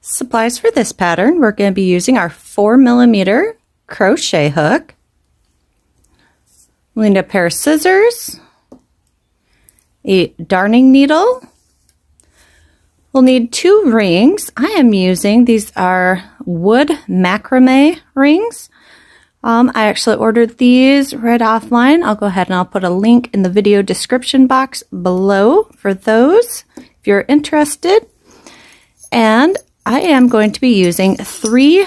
Supplies for this pattern, we're going to be using our 4mm crochet hook. We'll need a pair of scissors, a darning needle. We'll need 2 rings. I am using, these are wood macrame rings. I actually ordered these right offline. I'll go ahead and I'll put a link in the video description box below for those if you're interested. And I am going to be using 3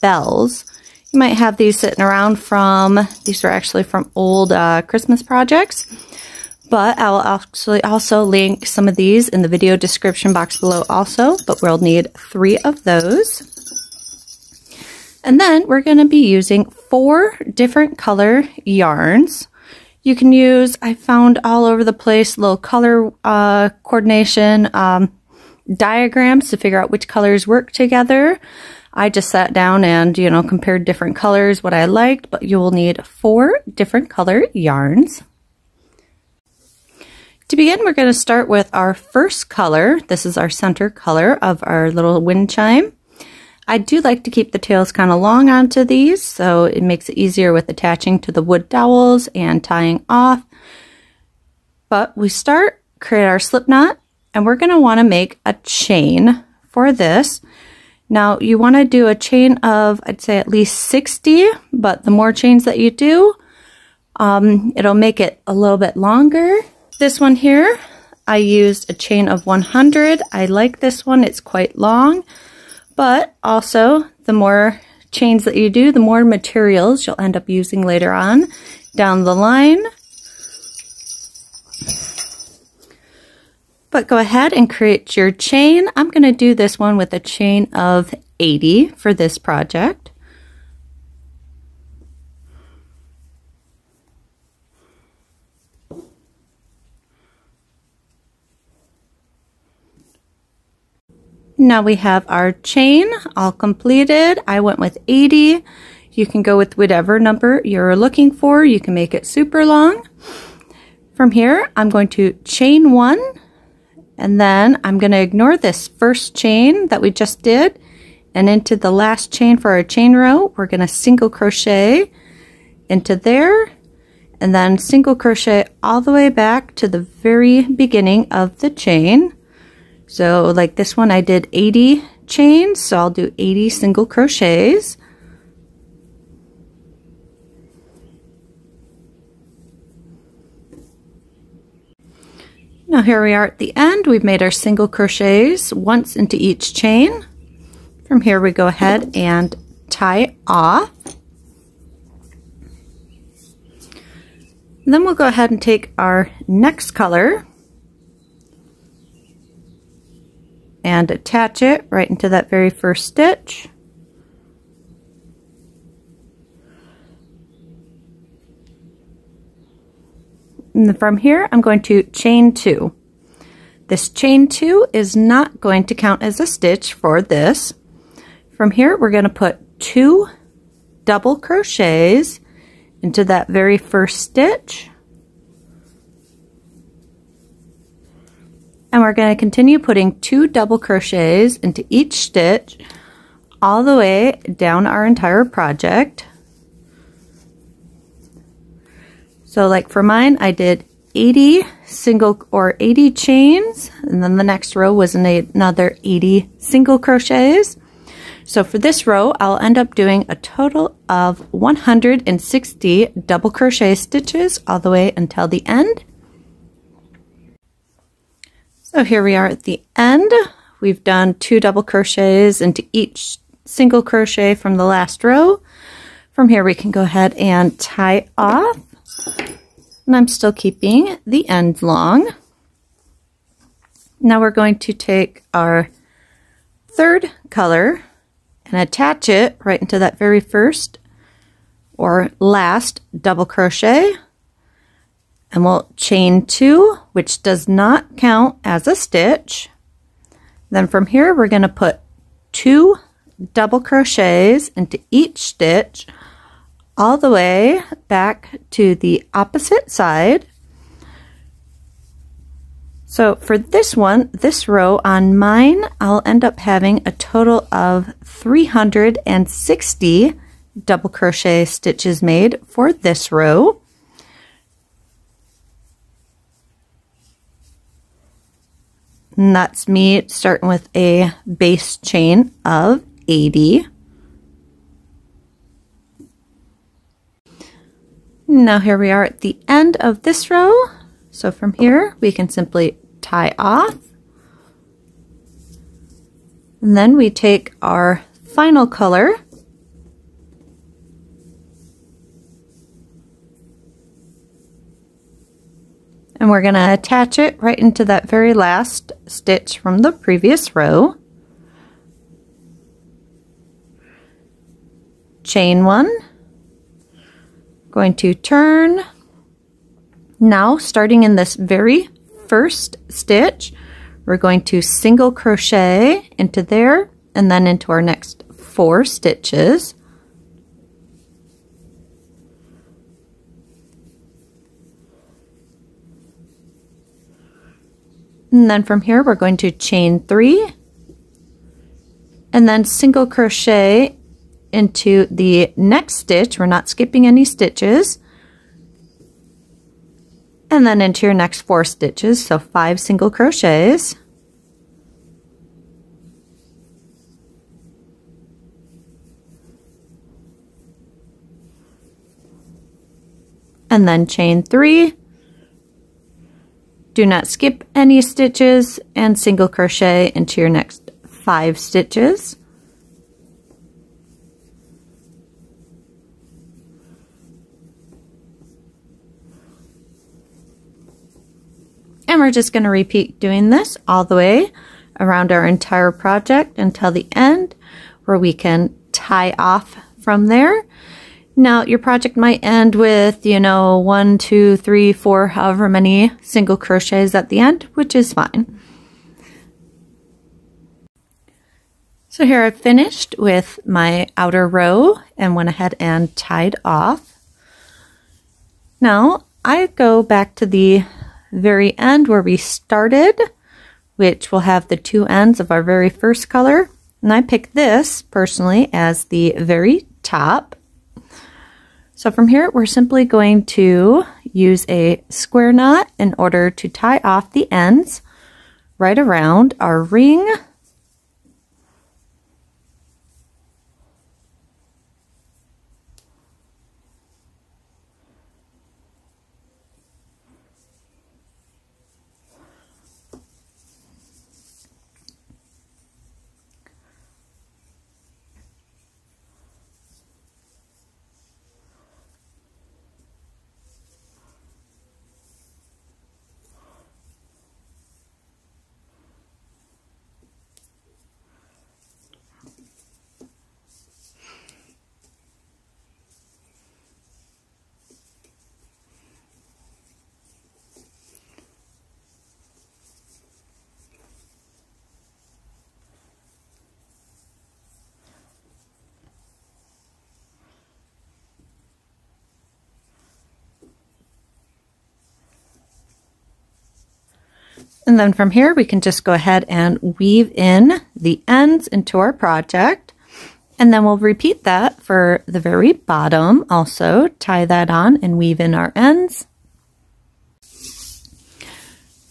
bells. You might have these sitting around from, these are actually from old Christmas projects, but I'll actually also link some of these in the video description box below also, but we'll need 3 of those. And then we're going to be using 4 different color yarns. You can use, I found all over the place, little color coordination diagrams to figure out which colors work together. I just sat down and, compared different colors, what I liked, but you will need 4 different color yarns. To begin, we're going to start with our first color. This is our center color of our little wind chime. I do like to keep the tails kind of long onto these, so it makes it easier with attaching to the wood dowels and tying off. But we create our slip knot, and we're going to want to make a chain for this. Now you want to do a chain of, I'd say at least 60, but the more chains that you do, it'll make it a little bit longer. This one here, I used a chain of 100. I like this one, it's quite long, but also the more chains that you do, the more materials you'll end up using later on down the line. But go ahead and create your chain. I'm going to do this one with a chain of 80 for this project. Now we have our chain all completed. I went with 80. You can go with whatever number you're looking for. You can make it super long. From here, I'm going to chain 1. And then I'm going to ignore this first chain that we just did, and into the last chain for our chain row, we're going to single crochet into there, and then single crochet all the way back to the very beginning of the chain. So like this one, I did 80 chains, so I'll do 80 single crochets. Now here we are at the end. We've made our single crochets once into each chain. From here we go ahead and tie off. And then we'll go ahead and take our next color and attach it right into that very first stitch. And from here, I'm going to chain 2. This chain 2 is not going to count as a stitch for this. From here, we're going to put 2 double crochets into that very first stitch. And we're going to continue putting 2 double crochets into each stitch all the way down our entire project. So like for mine, I did 80 single or 80 chains, and then the next row was another 80 single crochets. So for this row, I'll end up doing a total of 160 double crochet stitches all the way until the end. So here we are at the end. We've done 2 double crochets into each single crochet from the last row. From here, we can go ahead and tie off. And I'm still keeping the end long. Now we're going to take our third color and attach it right into that very first or last double crochet. And we'll chain 2, which does not count as a stitch. Then from here, we're going to put 2 double crochets into each stitch all the way back to the opposite side. So So for this one, this row on mine, I'll end up having a total of 360 double crochet stitches made for this row. And that's me starting with a base chain of 80. Now here we are at the end of this row. So from here we can simply tie off. And then we take our final color and we're going to attach it right into that very last stitch from the previous row. Chain one, going to turn. Now starting in this very first stitch, we're going to single crochet into there and then into our next 4 stitches. And then from here we're going to chain 3 and then single crochet into the next stitch. We're not skipping any stitches. And then into your next 4 stitches, so 5 single crochets. And then chain 3. Do not skip any stitches and single crochet into your next 5 stitches. And we're just going to repeat doing this all the way around our entire project until the end, where we can tie off from there. Now your project might end with, 1, 2, 3, 4, however many single crochets at the end, which is fine. So here I've finished with my outer row and went ahead and tied off. Now I go back to the very end where we started, which will have the 2 ends of our very first color. And I picked this personally as the very top. So from here, we're simply going to use a square knot in order to tie off the ends right around our ring. And then from here, we can just go ahead and weave in the ends into our project. And then we'll repeat that for the very bottom. Also, tie that on and weave in our ends.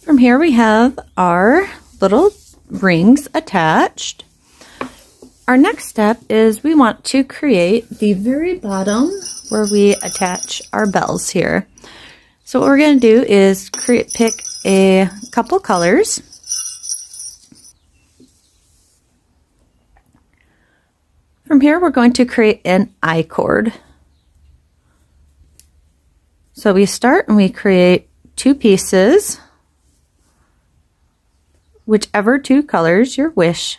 From here, we have our little rings attached. Our next step is we want to create the very bottom where we attach our bells here. So what we're going to do is pick a couple colors. From here, we're going to create an I-cord. So we start and we create 2 pieces, whichever 2 colors your wish.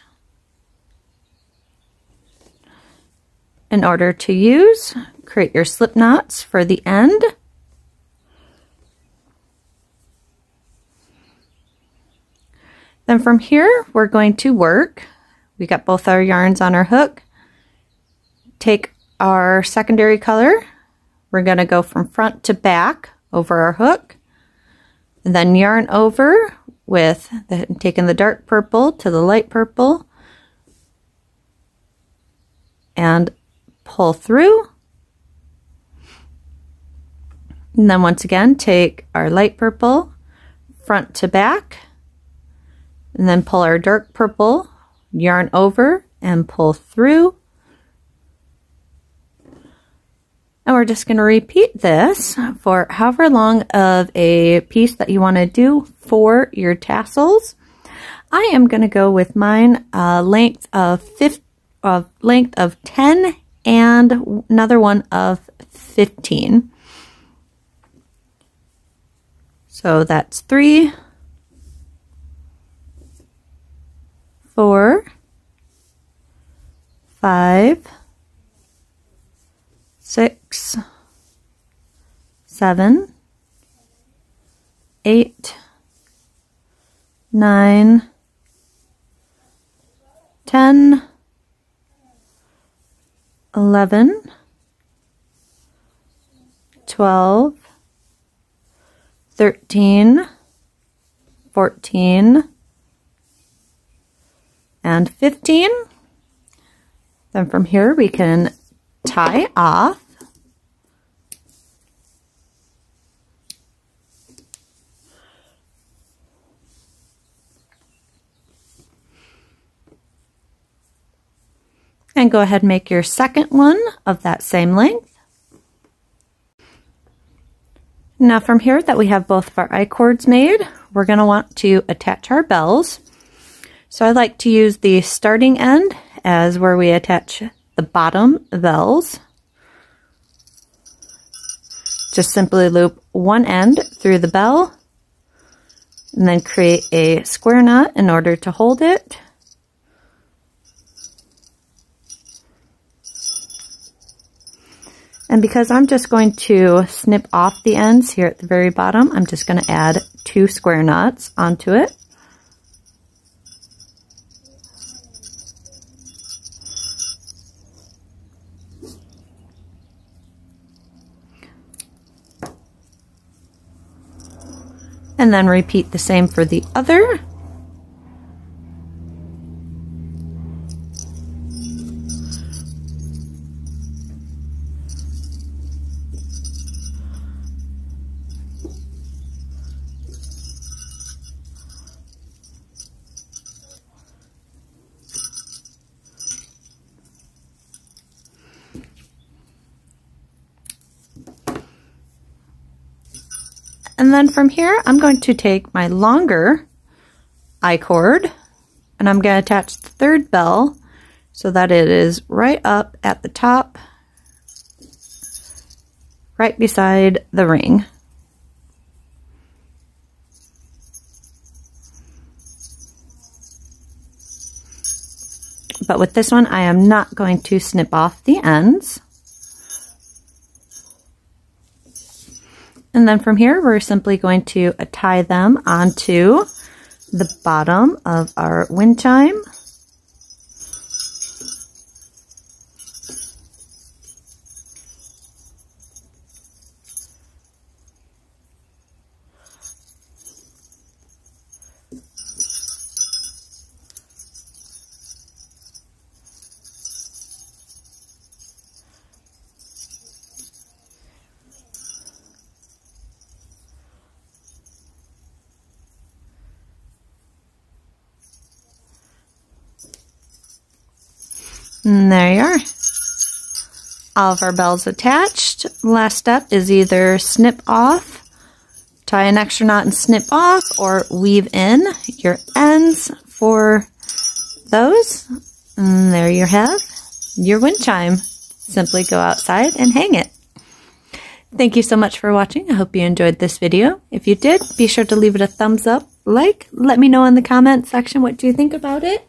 In order to use, create your slip knots for the end. Then from here, we're going to work. We got both our yarns on our hook. Take our secondary color. We're going to go from front to back over our hook. And then yarn over with taking the dark purple to the light purple and pull through. And then once again, take our light purple front to back, and then pull our dark purple, yarn over and pull through. And we're just going to repeat this for however long of a piece that you want to do for your tassels. I am going to go with mine length of 10 and another one of 15. So that's 3, 4, 5, 6, 7, 8, 9, 10, 11, 12, 13, 14, and 15. Then from here we can tie off. And go ahead and make your second one of that same length. Now from here that we have both of our I-cords made, we're going to want to attach our bells. So I like to use the starting end as where we attach the bottom bells. Just simply loop one end through the bell and then create a square knot in order to hold it. And because I'm just going to snip off the ends here at the very bottom, I'm just going to add 2 square knots onto it. And then repeat the same for the other. And then from here, I'm going to take my longer I-cord and I'm going to attach the third bell so that it is right up at the top, right beside the ring. But with this one, I am not going to snip off the ends. And then from here, we're simply going to tie them onto the bottom of our wind chime. And there you are. All of our bells attached. Last step is either snip off, tie an extra knot and snip off, or weave in your ends for those. And there you have your wind chime. Simply go outside and hang it. Thank you so much for watching. I hope you enjoyed this video. If you did, be sure to leave it a thumbs up, let me know in the comment section what you think about it.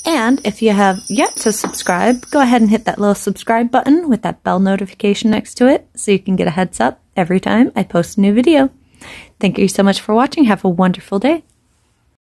And if you have yet to subscribe, go ahead and hit that little subscribe button with that bell notification next to it so you can get a heads up every time I post a new video. Thank you so much for watching. Have a wonderful day.